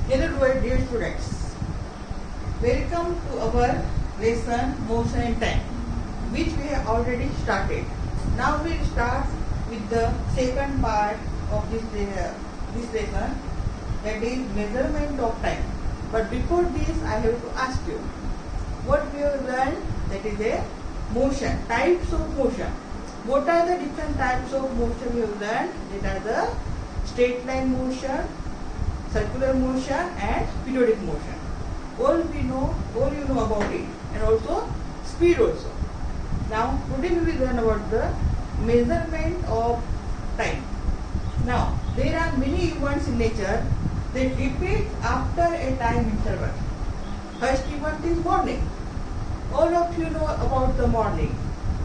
Hello dear students, welcome to our lesson motion and time, which we have already started. Now we will start with the second part of this lesson, that is measurement of time. But before this I have to ask you, what we have learned, that is a motion, types of motion. What are the different types of motion we have learned? That are the straight line motion, circular motion and periodic motion. All you know about it, and also speed also. Now today we will learn about the measurement of time. Now there are many events in nature that repeat after a time interval. First event is morning. All of you know about the morning.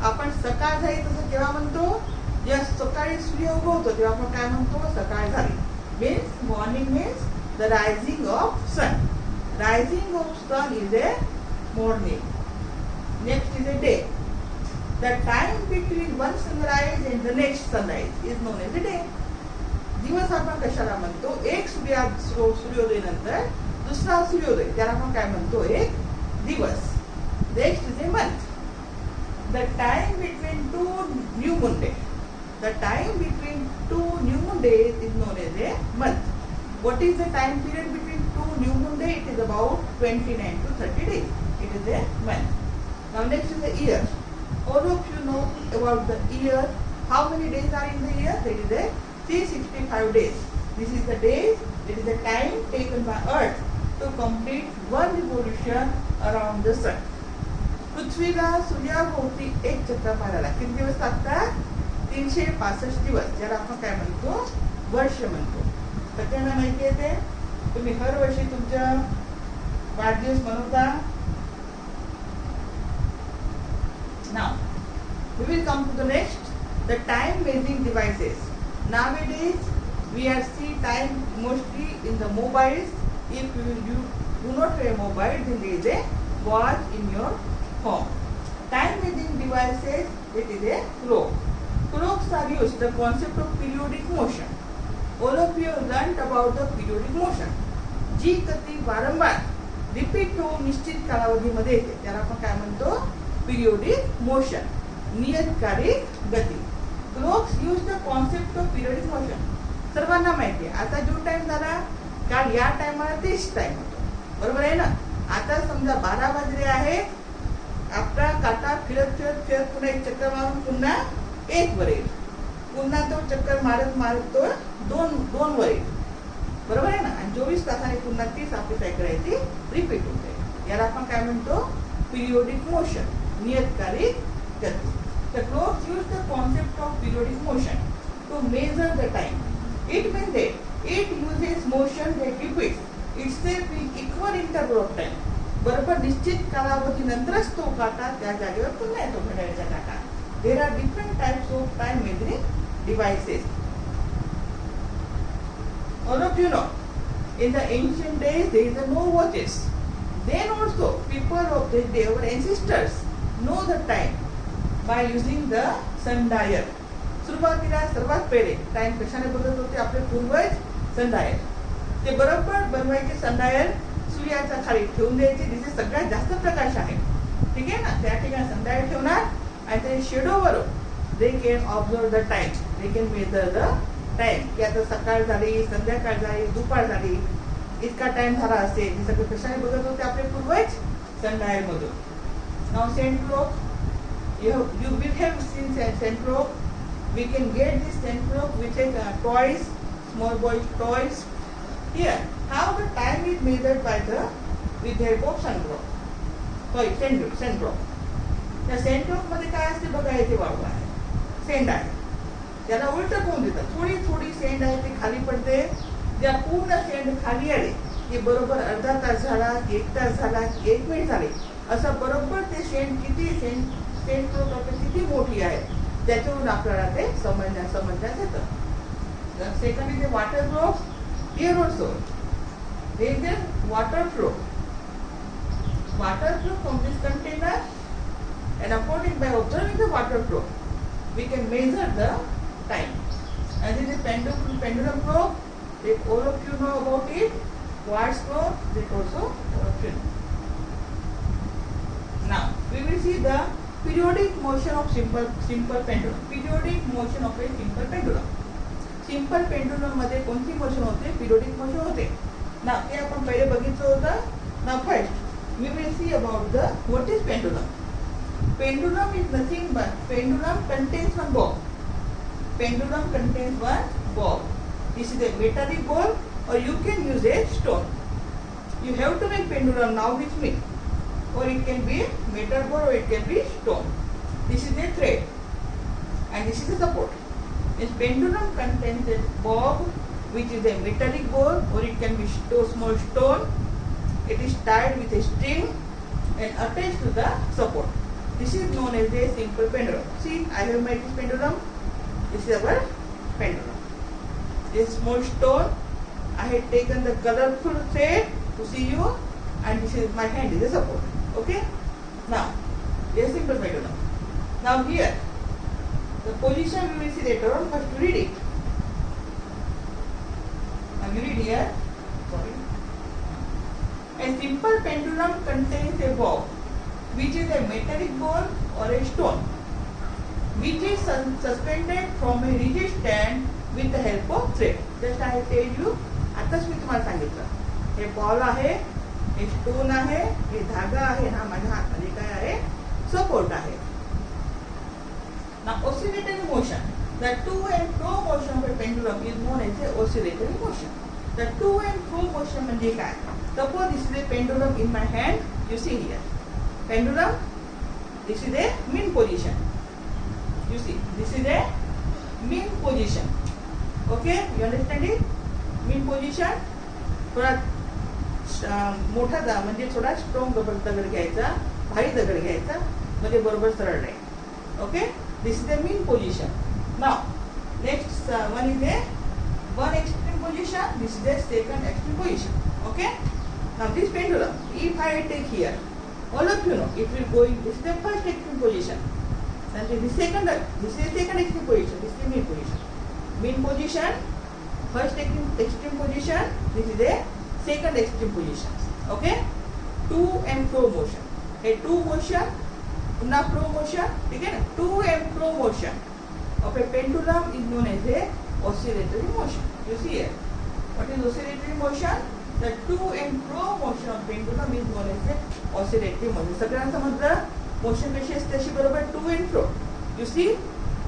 आपण सकाळ झाली तसं केव्हा म्हणतो? जेव्हा सकाळी सूर्य उगवतो तेव्हा आपण काय म्हणतो? सकाळ झाली. Means morning means the rising of sun. Rising of sun is a morning. Next is a day. The time between one sunrise and the next sunrise is known as a day. दिवस आपण कशाला म्हणतो? एक सूर्योदय नंतर दुसरा सूर्योदय, त्याला आपण काय म्हणतो? एक दिवस. Next is a month. The time between two new moon days. The time between two new moon days is known as a month. What is the time period between two new moon days? It is about 29 to 30 days. It is a month. Now next is the year. All of you know about the year. How many days are in the year? That is a 365 days. This is the days, it is the time taken by earth to complete one revolution around the sun. पृथ्वीला सूर्याभोवती एक चक्र मारायला किती दिवस लागतात? 365 दिवस, ज्याला आपण काय म्हणतो? वर्ष म्हणतो. सगळ्यांना माहिती आहे ते? तुम्ही हर वर्षी तुमच्या वाढदिवस मनवता. Now we will come to the next, the time measuring devices. Nowadays we are see time mostly in the mobiles. If you do not have a mobile, then there is a watch in your home. Time measuring devices, it is a clock. Clocks are used, the concept of periodic motion. All of you have learnt about the periodic motion. जी गती वारंवार repeat होऊन निश्चित कालावधीमध्ये येते त्याला आपण काय म्हणतो? पिरियोडिक मोशन, नियतकालिक गती. Clocks use the concept of periodic motion. सर्वांना माहिती आहे आता जो टाइम झाला काल या टायमाला तेच टाइम होतो, बरोबर आहे ना? आता समजा 12 वाजले आहेत, आपला काटा फिरत पुन्हा एक चक्कर मारून पुन्हा 1 वर येईल, पुन्हा तो चक्कर मारत तो 2 वर येईल, बरोबर आहे ना? आणि 24 तासाने पुन्हा तीच आपली सायकल आहे ती रिपीट होते. याला आपण काय म्हणतो? पिरियोडिक मोशन, नियतकालिक गती. The clocks use the concept of periodic motion to measure the time. It means that it uses motion that repeats itself in equal interval of time. बरोबर निश्चित कालावधीनंतरच तो काटा त्या जागेवर पुन्हा येतो, घड्याळाचा काटा. There are different types of time measuring devices. All of you know, in the ancient days there is no watches. Then also people of the day, our ancestors, know the time by using the sundial. सुरुवातीला सर्वात पहिले time कशाने बघत होते आपले पूर्वज? sundial. ते बरोबर बनवायचे sundial, सूर्याच्या खाली ठेवून द्यायचे, जिथे सगळ्यात जास्त प्रकाश आहे, ठीक आहे ना? त्या ठिकाणी sundial ठेवणार आणि त्या शेडोवर they can observe the time, they can measure the time. की आता सकाळ झाली, संध्याकाळ झाली, दुपार झाली, इतका टाइम झाला असेल. हे सगळं कशाने बघत होते आपले पूर्वज? sundial मधून. Now sand clock, you will have seen sand clock. We can get this sand clock which is toys, small boys toys. Here, how the time is measured by with the help of sand clock. Sorry, sand clock. त्या sand clock मध्ये काय असते बघा, येते वाळू आहे, send आहे, त्याला उलट करून देतात. थोडी सेंड आहे ती खाली पडते. ज्या पूर्ण सेंड खाली आले की बरोबर अर्धा तास झाला, 1 तास झाला, 1 मिनिट झाले, असं बरोबर ते सेंड किती सेंड क्लॉक किती मोठी आहे त्याच्यावरून आपल्याला ते समजण्यास येतं. Second is water flow. Here also there is a water flow. Water flow from this container, and according by observing the water flow, we can measure the time. And this is pendulum flow. If all of you know about it, Quartz core, that also you know. Now we will see the periodic motion of simple pendulum. Periodic motion of a simple pendulum. Simple pendulum मध्ये कोणती motion होते? Periodic motion होते. Now ते आपण पहिले बघितलं होतं. Now first we will see about the what is pendulum. Pendulum is nothing but pendulum contains one bob. Pendulum contains one bob. This is a metallic ball, or you can use a stone. You have to make pendulum now with me, or it can be metal ball, or it can be stone. This is a thread, and this is the support. This pendulum contains a bob, which is a metallic ball, or it can be small stone. It is tied with a string and attached to the support. This is known as a simple pendulum. See, I have made this pendulum. This is our pendulum. This small stone, I had taken the colorful thread to see you, and this is my hand is a support. Okay? Now, a simple pendulum. Now here, the position we will see later on. First, read it. Now you read here. Sorry. A simple pendulum contains a bob, which is a metallic ball or a stone, which is suspended from a rigid stand with the help of thread. Just I tell you, आताच मी तुम्हाला सांगितलं. हे ball आहे, हे stone आहे, हे धागा आहे, हा माझ्या हातामध्ये काय आहे? सपोर्ट आहे. Now oscillatory motion. The to and fro motion of a pendulum is known as a oscillatory motion. The to and fro motion म्हणजे काय? Suppose this is a pendulum in my hand. You see here. Pendulum. This is a mean position. You see, this is a mean position. Okay, you understand it? Mean position. थोडा मोठा म्हणजे थोडा strong दगड घ्यायचा, भारी दगड घ्यायचा, म्हणजे बरोबर सरळ राहील. Okay, this is the mean position. Now next one is a one extreme position. This is the second extreme position. Okay, now this pendulum, if I take here, all of you know it will go in. This is the first extreme position. Then this is second extreme position. This is the mean position. Mean position, first extreme position. This is the second extreme position. Okay, to and fro motion. A to motion, पुन्हा fro motion. ठीक है ना? To and fro motion of a pendulum is known as a oscillatory motion. You see here. What is oscillatory motion? The to and fro motion of pendulum is known as a oscillatory motion. सगळ्यांना समजलं? Motion कशी असते अशी बरोबर to and fro. You see,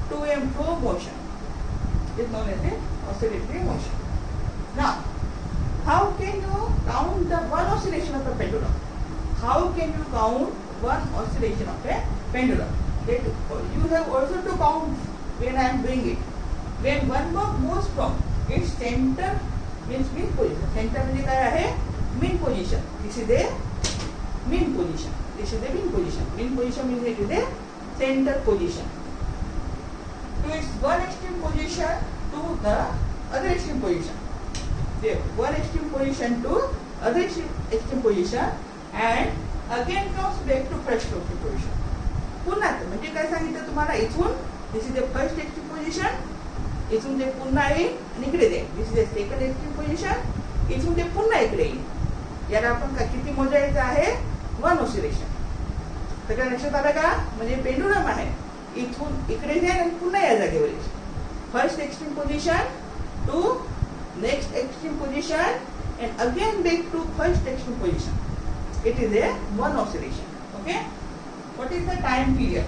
to and fro motion is known as a oscillatory motion. Now, how can you count the one oscillation of a pendulum? How can you count one oscillation of a pendulum? You have also to count when I am doing it. When one bob moves from its center, means mean position. Center म्हणजे काय आहे? Mean position. This is the mean position. This is the mean position. Mean position means it is the center position. To its one extreme position to the other extreme position. The one extreme position to other extreme position and again comes back to first extreme position. पुन्हा म्हणजे काय सांगितलं तुम्हाला? इथून this is the first extreme position. इथून ते पुन्हा येईल आणि इकडे जाईल. This is the second extreme position. इथून ते पुन्हा इकडे येईल. याला आपण किती मोजायचं आहे? One oscillation. सगळ्या लक्षात आलं का? म्हणजे पेंडुलम आहे, इथून इकडे जाईल आणि पुन्हा या जागेवर येईल. First extreme position to next extreme position and again back to first extreme position. It is a one oscillation. Okay. What is the time period?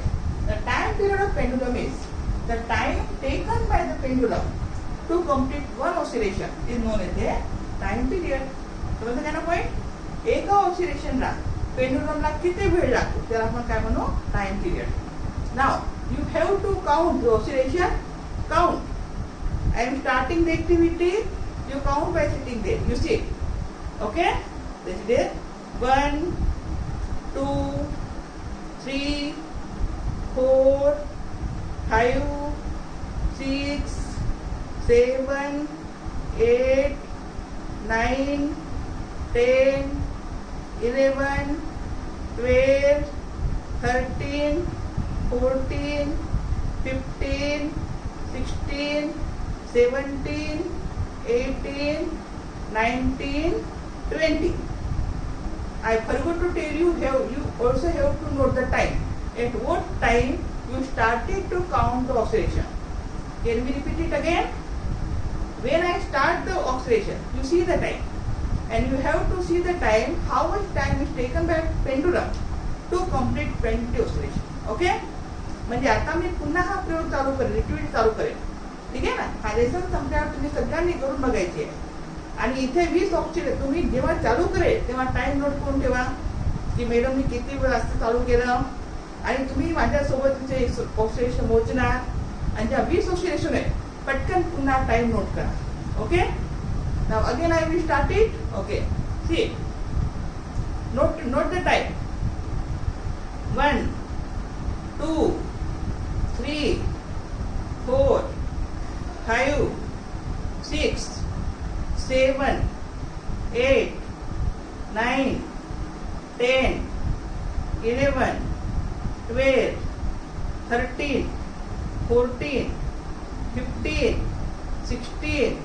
The time period of pendulum is the time taken by the pendulum to complete one oscillation is known as a time period. समजलं का ना point? एका ऑसिलेशनला पेंडुलमला किती वेळ लागतो त्याला आपण काय म्हणू? Time period. Now you have to count the oscillation. Count. I am starting the activity. You count by sitting there. You see. Okay? This is it. 1, 2, 3, 4, 5, 6, 7, 8, 9, 10, 11, 12, 13, 14, 15, 16, 17, 18, 19, 20. I forgot to tell you, you also have to note the time. At what time you started to count the oscillation. Can we repeat it again? When I start the oscillation, you see the time. And you have to see the time, how much time is taken by pendulum to complete 20 oscillation. Okay? म्हणजे आता मी पुन्हा हा प्रयोग चालू करेल, repeat चालू करेल. ठीक आहे ना? हा लेसन संपल्यावर तुम्ही सगळ्यांनी करून बघायचे आहे. आणि इथे 20 ऑक्सिलेशन तुम्ही जेव्हा चालू करेल तेव्हा टाइम नोट करून ठेवा की मॅडमनी किती वेळ असतं चालू केलं आणि तुम्ही माझ्यासोबत तिथे ऑक्सिलेशन मोजणार आणि ज्या 20 ऑक्सिलेशन आहे पटकन पुन्हा टाइम नोट करा. Okay? Now again I will start it. Okay. See. Note the time. 1, 2, 3, 4, 5, 6, 7, 8, 9, 10, 11, 12, 13, 14, 15, 16,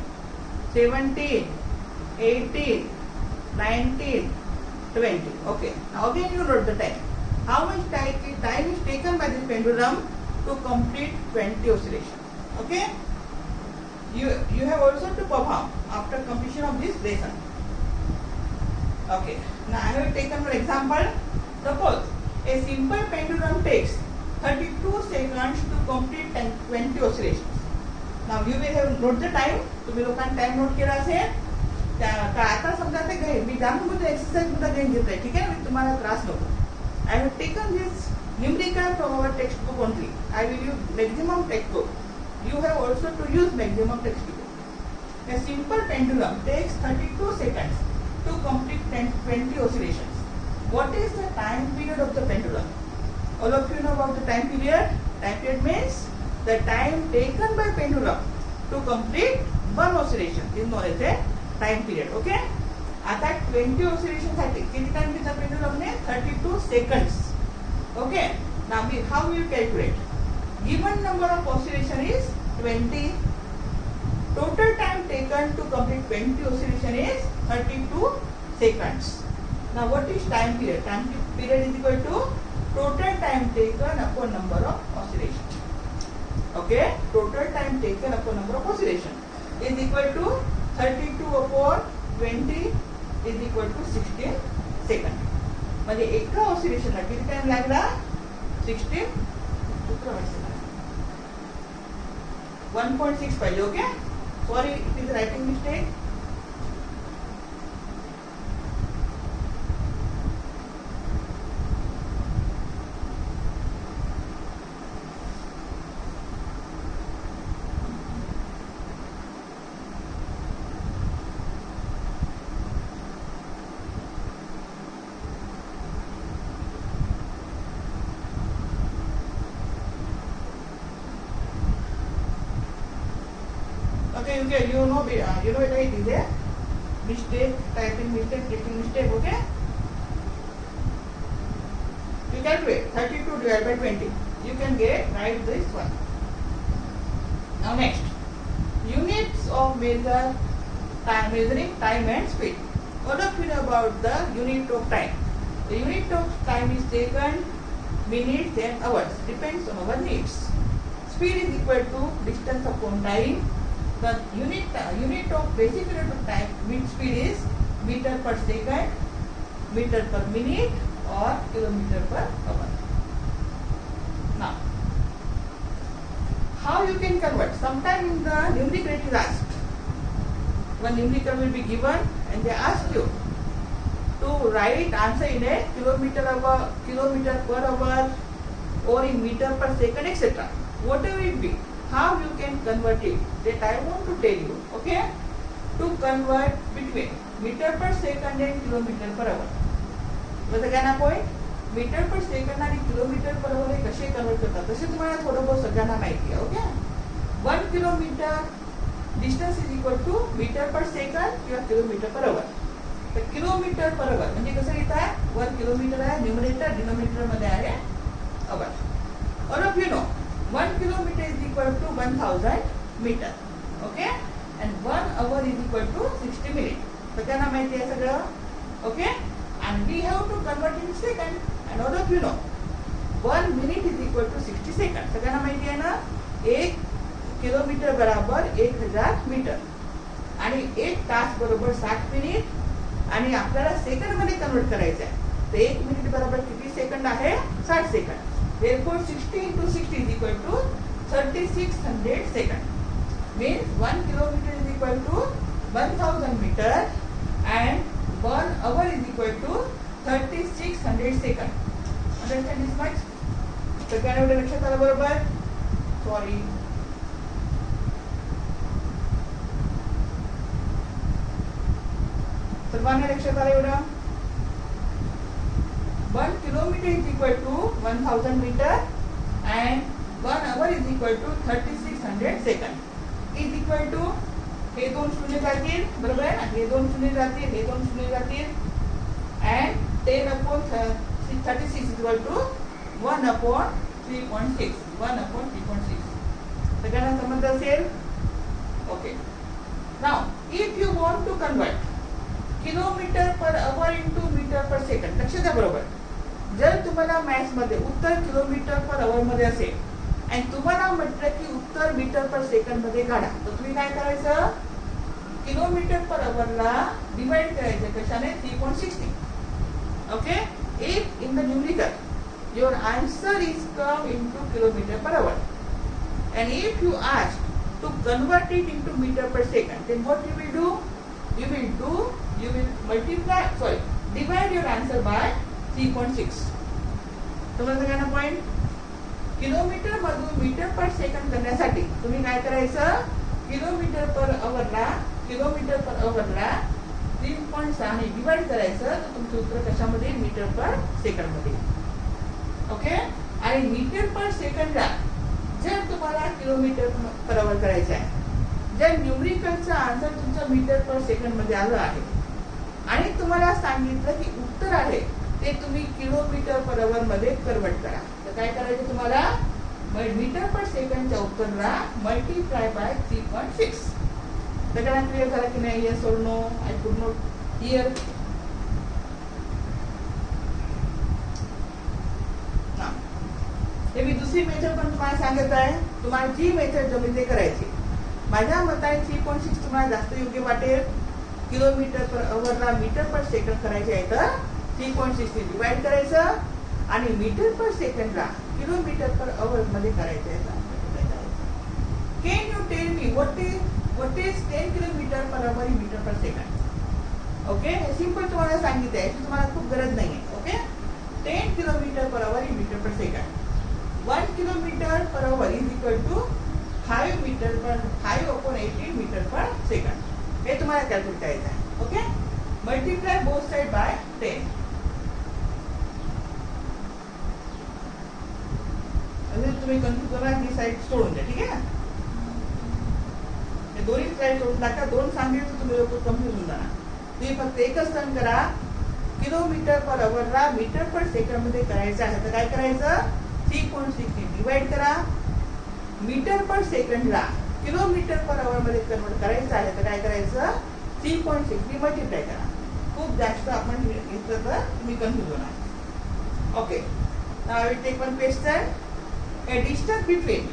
17, 18, 19, 20. Okay. Now again you note the time. How much time is taken by this pendulum to complete 20 oscillation. Okay? You have also to perform after completion of this lesson. Okay. Now I have taken one example. Suppose a simple pendulum takes 32 seconds to complete 20 oscillations. Now you will have note the time. तुम्ही लोकांनी time note केला असेल. आता समजा ते घेईन मी जाणून Buddha exercise सुद्धा घेऊन घेतोय. ठीक आहे? मी तुम्हाला त्रास नको. I have taken this numerical from our textbook only. I will use maximum textbook. You have also to use maximum textbook. A simple pendulum takes 32 seconds to complete 20 oscillations. What is the time period of the pendulum? All of you know about the time period. Time period means the time taken by pendulum to complete one oscillation is known as a time period. Okay? आता 20 oscillation साठी किती time दिला पेंडुलमने? 32 seconds. Okay? Now how you calculate? Given number of oscillation is 20. Total time taken to complete 20 oscillation is 32 seconds. Now what is time period? Time period is equal to total time taken upon number of oscillation. Okay? Total time taken upon number of oscillation is equal to 32 upon 20 is equal to 16 second. म्हणजे एका ऑसिलेशनला किती time लागला? 16 1.6 पाहिजे. Okay? Sorry it is writing mistake. Okay, you know it is a mistake, typing mistake, clicking mistake. Okay, you calculate 32 divided by 20. You can get right this one. Now next, units of measuring time and speed. What do you know about the unit of time? The unit of time is second, minutes and hours. Depends on our needs. Speed is equal to distance upon time. The unit of basic unit of time mean speed is meter per second, meter per minute or kilometer per hour. Now, how you can convert? Sometime in the numerical it is asked. One numerical will be given and they ask you to write answer in a kilometer per hour or in meter per second, etc. Whatever it be. How you can convert it? That I want to tell you. Okay? To convert between meter per second and kilometer per hour. सगळ्यांना point metre per second आणि kilometre per आवर कसे convert करतात तसे तुम्हाला थोडं बहुत सगळ्यांना माहिती आहे. Okay? 1 kilometer distance is equal to meter per second किंवा किलोमीटर पर आवर. तर किलोमीटर पर आवर म्हणजे कसं लिहितात? 1 किलोमीटर आहे न्यूमरेटर, डिनोमिनेटर मध्ये आहे hour. All of you know 1 kilometer is equal to 1000 meter. Okay? And 1 hour is equal to 60 minutes. सगळ्यांना माहिती आहे सगळं? Okay. And we have to convert in second. And all of you know 1 minute is equal to 60 second. सगळ्यांना माहिती आहे ना? 1 kilometre बरोबर 1000 metre आणि 1 तास बरोबर 60 मिनिट आणि आपल्याला सेकंड मध्ये कन्वर्ट करायचं आहे. तर 1 मिनिट बरोबर किती सेकंड आहे? 60 second. Therefore 60 into 60 is equal to 3600 seconds. Means 1 kilometer is equal to 1000 meter and 1 hour is equal to 3600 seconds. Understand this much? सगळ्यांना एवढं लक्षात आलं बरोबर? सॉरी. सर्वांना लक्षात आलं एवढं? 1 kilometer is equal to 1000 meter and 1 hour is equal to 3600 seconds is equal to हे दोन शून्य जातील बरोबर आहे ना? हे दोन शून्य जातील, हे दोन शून्य जातील and 10 upon 36 is equal to 1 upon 3.6. 1 upon 3.6. सगळ्यांना समजलं असेल? Okay. Now if you want to convert kilometer per hour into meter per second, लक्ष द्या बरोबर. जर तुम्हाला मॅथ्स मध्ये उत्तर किलोमीटर पर अवर मध्ये असेल आणि तुम्हाला म्हटलं की उत्तर मीटर पर सेकंड मध्ये काढा, तर तुम्ही काय करायचं? किलोमीटर पर अवरला डिवाइड करायचं कशाने? 3.60. Okay. If in the numerical your answer is come into kilometre per our and if you ask to convert it into meter per second, then what you will do? You will multiply, divide your answer by 3.6. समजलं का ना point? Kilometre मधून metre per second करण्यासाठी तुम्ही काय करायचं? Kilometre per अवरला 3.6 ने divide करायचं, तर तुमचं उत्तर कशामध्ये? मीटर पर सेकंड मध्ये. ओके. आणि मीटर पर सेकंडला जर तुम्हाला किलोमीटर पर अवर करायचं आहे, जर न्यूमेरिकलचा आन्सर तुमचं मीटर पर सेकंड मध्ये आलं आहे आणि तुम्हाला सांगितलं की उत्तर आहे ते तुम्ही किलोमीटर पर अवर मध्ये कन्वर्ट करा, तर काय करायचं तुम्हाला? मीटर पर सेकंडच्या उत्तरला मल्टिप्लाय बाय 3.6. सगळ्यांना क्लिअर झालं की नाही? Yes or no? I could not hear. हे मी दुसरी मेथड पण तुम्हाला सांगत आहे. तुम्हाला जी मेथड जमेल ते करायची. माझ्या मताने 3.6 तुम्हाला जास्त योग्य वाटेल. किलोमीटर पर अवरला मीटर पर सेकंड करायचे आहे तर 3.6 ने डिवाइड करायचं आणि मीटर पर सेकंडला किलोमीटर पर अवर मध्ये करायचं आहे. Can you tell me what is 10 kilometre per hour in metre per second? Okay. हे सिंपल तुम्हाला सांगितलं आहे, तुम्हाला खूप गरज नाही आहे. Okay. 10 kilometre per hour in metre per second. 1 kilometre per hour is equal to 5 upon 18 metre per second. हे तुम्हाला कॅल्क्युलेट करायचं आहे. Okay. Multiply both side by 10. अजून तुम्ही कन्फ्युज करा, ही साइड सोडून द्या. ठीक आहे. हे दोन्ही साइड सोडून टाका. दोन सांगितलं तर तुम्ही लोक कन्फ्युज होऊन जाणार. तुम्ही फक्त एकच टर्म करा. किलोमीटर पर अवरला मीटर पर सेकंड मध्ये करायचं आहे तर काय करायचं? 3.6 ने डिवाइड करा. मीटर पर सेकंडला किलोमीटर पर अवर मध्ये कन्वर्ट करायचं आहे तर काय करायचं? 3.6 ने मल्टिप्लाय करा. खूप जास्त आपण घेतलं तर तुम्ही कन्फ्युज होणार. Okay. Now I will take one question. A distance between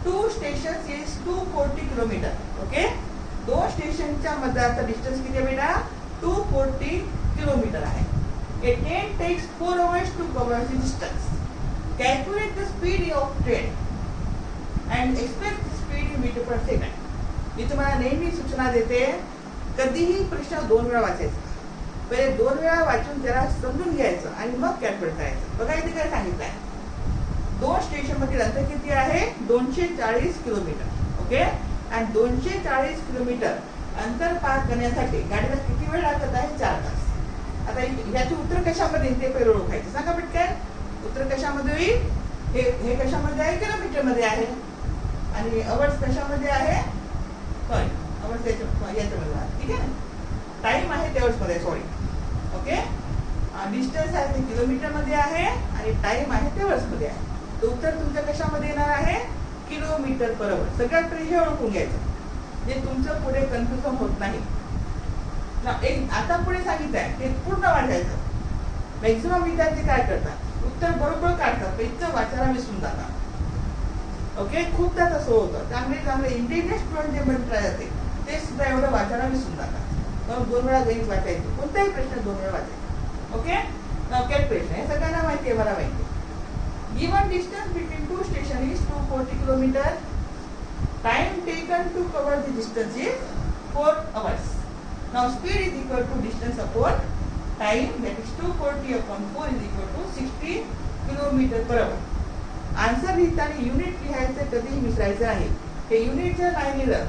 two stations is 240 kilometer. Okay. दोन स्टेशनच्या मधला डिस्टन्स किती आहे बेटा? 240 किलोमीटर आहे. A train takes 4 hours to cover the distance. Calculate the speed of train and express the speed in meter per second. मी तुम्हाला नेहमी सूचना देते, कधीही प्रश्न 2 वेळा वाचायचा. पहिले 2 वेळा वाचून त्याला समजून घ्यायचं आणि मग कॅल्क्युलेट करायचं. बघा इथे काय सांगितलं आहे. 2 स्टेशन मधील अंतर किती आहे? 240 किलोमीटर. ओके. आणि 240 किलोमीटर अंतर पार करण्यासाठी गाडीला किती वेळ लागत आहे? 4 तास. आता याचे उत्तर कशामध्ये ते पहिले ओळखायचं. सांगा पटकन. उत्तर कशामध्ये होईल? हे कशामध्ये आहे? किलोमीटर मध्ये आहे. आणि अवर्स कशामध्ये आहे? सॉरी, अवर्स याच्यामध्ये आहे. ठीक आहे ना. टाइम आहे ते अवर्स मध्ये. सॉरी. ओके. डिस्टन्स आहे ते किलोमीटर मध्ये आहे आणि टाइम आहे ते अवर्स मध्ये आहे. तर उत्तर तुमचं कशामध्ये येणार आहे? Kilometre per our. सगळ्यात पहिले हे ओळखून घ्यायचं जे तुमचं पुढे कन्फ्युजन होत नाही. एक आता पुढे सांगितलं आहे ते पूर्ण वाचायचं. मॅक्झिमम विद्यार्थी काय करतात, उत्तर बरोबर काढतात पण इतकं वाचायला विसरून जातात. ओके, खूपदा तसं होतं. त्यामुळे इंटेलिजंट स्टुडंट जे म्हणता जाते ते सुद्धा एवढं वाचायला विसरून जातात. मग 2 वेळा गणित वाचायचं, कोणताही प्रश्न 2 वेळा वाचायचा. ओके, नाव प्रश्न हे सगळ्यांना माहिती आहे, मला माहिती आहे. Given distance between two station is 240 kilometer. Time taken to cover the distance is 4 hours. Now speed is equal to distance upon time, that is 240 upon 4 is equal to 60 km/h. Answer लिहिताना unit लिहायचं कधीही विसरायचं आहे. हे unit जर नाही लिहिलं,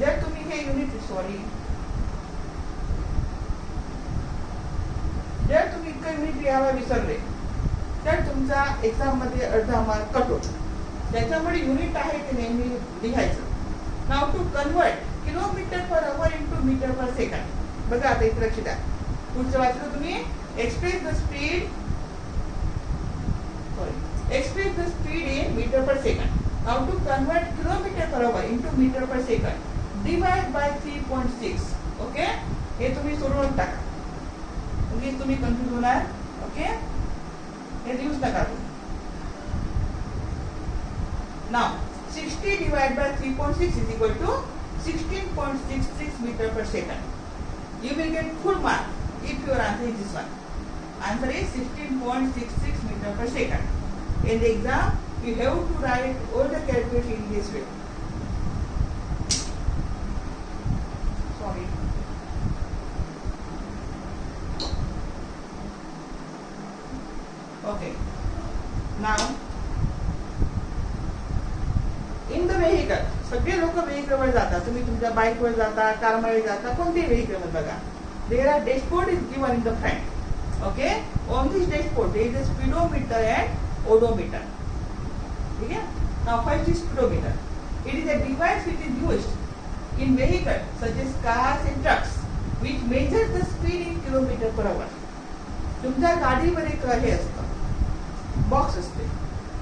जर तुम्ही हे युनिट जर तुम्ही इतकं युनिट लिहायला विसरले तर तुमचा एक्झाम मध्ये अर्धा मार्क कट होतो. त्याच्यामुळे युनिट आहे ते नेहमी लिहायचं. नाव to convert km/h into m/s. बघा आता इथे लक्ष द्या. पुढचं वाचलं तुम्ही. Express the speed in meter/s. Now to convert km/h into meter/s, divide by 3.6. Okay, हे तुम्ही सोडवून टाका, म्हणजे तुम्ही कन्फ्युज होणार. ओके, हे लिहूच नका तुम्ही. Now 60 divided by 3.6 is equal to 16.66 meter/s. You will get full mark if your answer is this one. Answer is 16.66 meter/s. In the exam, you have to write all the calculation in this way. Sorry. Okay. Now, in the vehicle, सगळे लोक व्हेइकलवर जातात. तुम्ही तुमच्या बाईकवर जाता, कारमध्ये जाता, कोणत्याही व्हेइकलवर बघा. There are dashboard is given in the front. Okay, on this dashboard there is a speedometer and odometer. ठीक है. Now first is speedometer. It is a device which is used in vehicles such as cars and trucks, which measures the speed in km/h. तुमच्या गाडीवर एक हे असतं, box असते,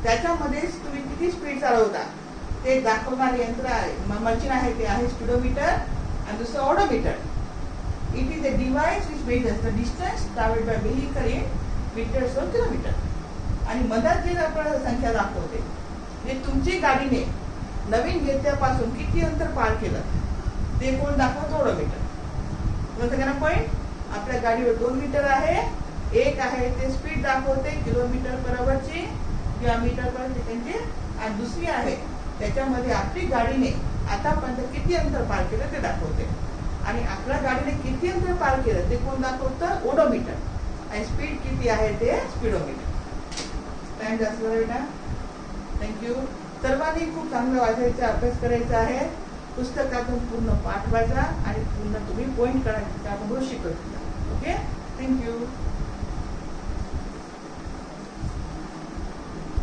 त्याच्यामध्येच तुम्ही किती स्पीड चालवता ते दाखवणारे यंत्र आहे, मशीन आहे, ते आहे स्पीडोमीटर. आणि दुसरं odometer. It is a device which measures the distance travelled by vehicle in meters और किलोमीटर. आणि मधात जे आपल्याला संख्या दाखवते, जे तुमची गाडीने नवीन घेतल्यापासून किती अंतर पार केलं ते कोण दाखवतो, ऑडोमीटर. सगळ्यांना पॉईंट. आपल्या गाडीवर 2 मीटर आहे, एक आहे ते स्पीड दाखवते km/h किंवा मीटर/सेकंडची, आणि दुसरी आहे त्याच्यामध्ये आपली गाडीने आतापर्यंत किती अंतर पार केलं ते दाखवते. आणि आपल्या गाडीने किती अंतर पार केलं ते कोण दाखवतं, ओडोमीटर. आणि स्पीड किती आहे ते स्पीडोमीटर. टाइम जास्त झाला बेटा. थँक्यू. सर्वांनी खूप चांगलं वाचायचं, अभ्यास करायचा आहे. पुस्तकातून पूर्ण पाठ वाचा आणि पूर्ण तुम्ही पॉईंट करायचं आपण रोज शिकवतो. Okay, thank you.